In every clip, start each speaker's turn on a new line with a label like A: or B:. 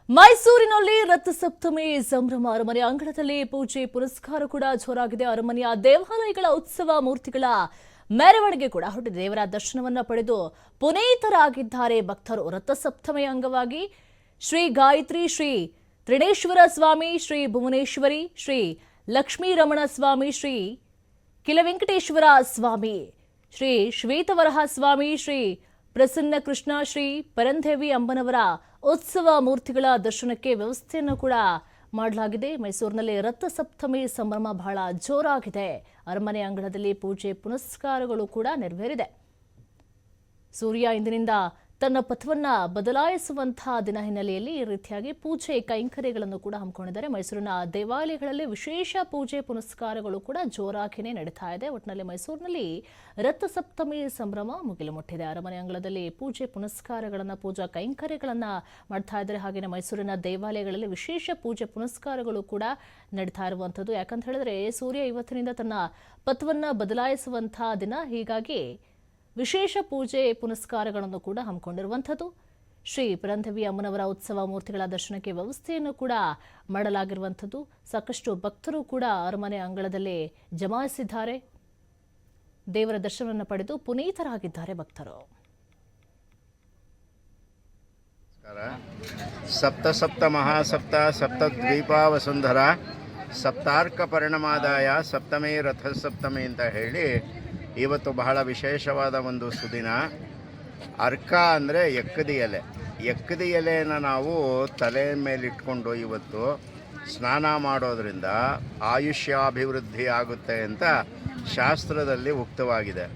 A: ಮೈಸೂರಿನಲ್ಲಿ ರಥಸಪ್ತಮಿ ಸಂಭ್ರಮ. ಅರಮನೆ ಅಂಗಳದಲ್ಲಿ ಪೂಜೆ ಪುರಸ್ಕಾರ ಕೂಡ ಜೋರಾಗಿದೆ. ಅರಮನೆಯ ದೇವಾಲಯಗಳ ಉತ್ಸವ ಮೂರ್ತಿಗಳ ಮೆರವಣಿಗೆ ಕೂಡ ಹೊರಟಿದೆ. ದೇವರ ದರ್ಶನವನ್ನ ಪಡೆದು ಪುನೀತರಾಗಿದ್ದಾರೆ ಭಕ್ತರು. ರಥಸಪ್ತಮಿ ಅಂಗವಾಗಿ ಶ್ರೀ ಗಾಯತ್ರಿ, ಶ್ರೀ ತ್ರಿನೇಶ್ವರ ಸ್ವಾಮಿ, ಶ್ರೀ ಭುವನೇಶ್ವರಿ, ಶ್ರೀ ಲಕ್ಷ್ಮೀ ರಮಣ ಸ್ವಾಮಿ, ಶ್ರೀ ಕಿಲವೆಂಕಟೇಶ್ವರ ಸ್ವಾಮಿ, ಶ್ರೀ ಶ್ವೇತವರಹ ಸ್ವಾಮಿ, ಶ್ರೀ ಪ್ರಸನ್ನ ಕೃಷ್ಣ, ಶ್ರೀ ಪರಂದೇವಿ ಅಮ್ಮನವರ ಉತ್ಸವ ಮೂರ್ತಿಗಳ ದರ್ಶನಕ್ಕೆ ವ್ಯವಸ್ಥೆಯನ್ನು ಕೂಡ ಮಾಡಲಾಗಿದೆ. ಮೈಸೂರಿನಲ್ಲಿ ರಥಸಪ್ತಮಿ ಸಂಭ್ರಮ ಬಹಳ ಜೋರಾಗಿದೆ. ಅರಮನೆ ಅಂಗಳದಲ್ಲಿ ಪೂಜೆ ಪುನಸ್ಕಾರಗಳು ಕೂಡ ನೆರವೇರಿದೆ. ಸೂರ್ಯ ಇಂದಿನಿಂದ ತನ್ನ ಪಥವನ್ನ ಬದಲಾಯಿಸುವಂತಹ ದಿನ ಹಿನ್ನೆಲೆಯಲ್ಲಿ ಈ ರೀತಿಯಾಗಿ ಪೂಜೆ ಕೈಂಕರ್ಯಗಳನ್ನು ಕೂಡ ಹಮ್ಮಿಕೊಂಡಿದ್ದಾರೆ. ಮೈಸೂರಿನ ದೇವಾಲಯಗಳಲ್ಲಿ ವಿಶೇಷ ಪೂಜೆ ಪುನಸ್ಕಾರಗಳು ಕೂಡ ಜೋರಾಗಿಯೇ ನಡೀತಾ ಇದೆ. ಒಟ್ಟಿನಲ್ಲಿ ಮೈಸೂರಿನಲ್ಲಿ ರಥಸಪ್ತಮಿ ಸಂಭ್ರಮ ಮುಗಿಲು ಮುಟ್ಟಿದೆ. ಅರಮನೆ ಅಂಗಳದಲ್ಲಿ ಪೂಜೆ ಪುನಸ್ಕಾರಗಳನ್ನು, ಪೂಜಾ ಕೈಂಕರ್ಯಗಳನ್ನು ಮಾಡ್ತಾ ಇದ್ದಾರೆ. ಹಾಗೆಯೇ ಮೈಸೂರಿನ ದೇವಾಲಯಗಳಲ್ಲಿ ವಿಶೇಷ ಪೂಜೆ ಪುನಸ್ಕಾರಗಳು ಕೂಡ ನಡೀತಾ ಇರುವಂಥದ್ದು. ಯಾಕಂತ ಹೇಳಿದ್ರೆ ಸೂರ್ಯ ಇವತ್ತಿನಿಂದ ತನ್ನ ಪಥವನ್ನ ಬದಲಾಯಿಸುವಂತಹ ದಿನ. ಹೀಗಾಗಿ ವಿಶೇಷ ಪೂಜೆ ಪುನಸ್ಕಾರಗಳನ್ನು ಕೂಡ ಹಮ್ಮಿಕೊಂಡಿರುವಂಥದ್ದು. ಶ್ರೀ ಪರಂದೇವಿ ಅಮ್ಮನವರ ಉತ್ಸವ ಮೂರ್ತಿಗಳ ದರ್ಶನಕ್ಕೆ ವ್ಯವಸ್ಥೆಯನ್ನು ಕೂಡ ಮಾಡಲಾಗಿರುವಂಥದ್ದು. ಸಾಕಷ್ಟು ಭಕ್ತರು ಕೂಡ ಅರಮನೆ ಅಂಗಳದಲ್ಲಿ ಜಮಾಯಿಸಿದ್ದಾರೆ. ದೇವರ ದರ್ಶನವನ್ನು ಪಡೆದು ಪುನೀತರಾಗಿದ್ದಾರೆ ಭಕ್ತರು.
B: ಸಪ್ತ ಸಪ್ತ ಮಹಾಸಪ್ತ ಸಪ್ತದ್ವೀಪ ವಸುಂಧರ ಸಪ್ತಾರ್ಕ ಪರಿಣಮಾದಾಯ ಸಪ್ತಮಿ ರಥಸಪ್ತಮಿ ಅಂತ ಹೇಳಿ ಇವತ್ತು ಬಹಳ ವಿಶೇಷವಾದ ಒಂದು ಸುದಿನ. ಅರ್ಕ ಅಂದರೆ ಎಕ್ಕದಿ ಎಲೆ. ಎಕ್ಕದಿ ಎಲೆಯನ್ನು ನಾವು ತಲೆ ಮೇಲಿಟ್ಕೊಂಡು ಇವತ್ತು ಸ್ನಾನ ಮಾಡೋದ್ರಿಂದ ಆಯುಷ್ಯಾಭಿವೃದ್ಧಿ ಆಗುತ್ತೆ ಅಂತ ಶಾಸ್ತ್ರದಲ್ಲಿ ಉಕ್ತವಾಗಿದೆ.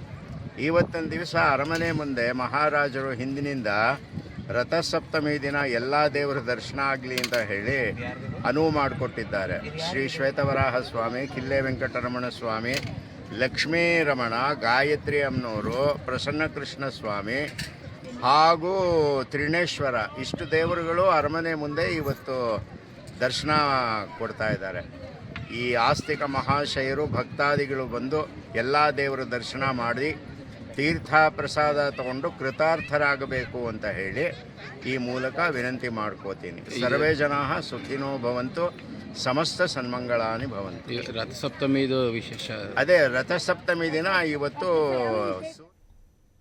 B: ಇವತ್ತಿನ ದಿವಸ ಅರಮನೆ ಮುಂದೆ ಮಹಾರಾಜರು ಹಿಂದಿನಿಂದ ರಥಸಪ್ತಮಿ ದಿನ ಎಲ್ಲ ದೇವರ ದರ್ಶನ ಆಗಲಿ ಅಂತ ಹೇಳಿ ಅನುವು ಮಾಡಿಕೊಟ್ಟಿದ್ದಾರೆ. ಶ್ರೀ ಶ್ವೇತವರಾಹ ಸ್ವಾಮಿ, ಕಿಲ್ಲೆ ವೆಂಕಟರಮಣ ಸ್ವಾಮಿ, ಲಕ್ಷ್ಮೀ ರಮಣ, ಗಾಯತ್ರಿ ಅಮ್ಮನವರು, ಪ್ರಸನ್ನ ಕೃಷ್ಣ ಸ್ವಾಮಿ ಹಾಗೂ ತ್ರಿನೇಶ್ವರ, ಇಷ್ಟು ದೇವರುಗಳು ಅರಮನೆ ಮುಂದೆ ಇವತ್ತು ದರ್ಶನ ಕೊಡ್ತಾ ಇದ್ದಾರೆ. ಈ ಆಸ್ತಿಕ ಮಹಾಶಯರು ಭಕ್ತಾದಿಗಳು ಬಂದು ಎಲ್ಲ ದೇವರ ದರ್ಶನ ಮಾಡಿ ತೀರ್ಥ ಪ್ರಸಾದ ತಗೊಂಡು ಕೃತಾರ್ಥರಾಗಬೇಕು ಅಂತ ಹೇಳಿ ಈ ಮೂಲಕ ವಿನಂತಿ ಮಾಡ್ಕೋತೀನಿ. ಸರ್ವೇ ಜನಾಃ ಸುಖಿನೋ ಭವಂತು, ಸಮಸ್ತ ಸನ್ಮಂಗಳಾನಿ ಭವಂತು.
C: ರಥಸಪ್ತಮಿದು ವಿಶೇಷ
B: ಅದೇ ರಥಸಪ್ತಮಿ ದಿನ ಇವತ್ತು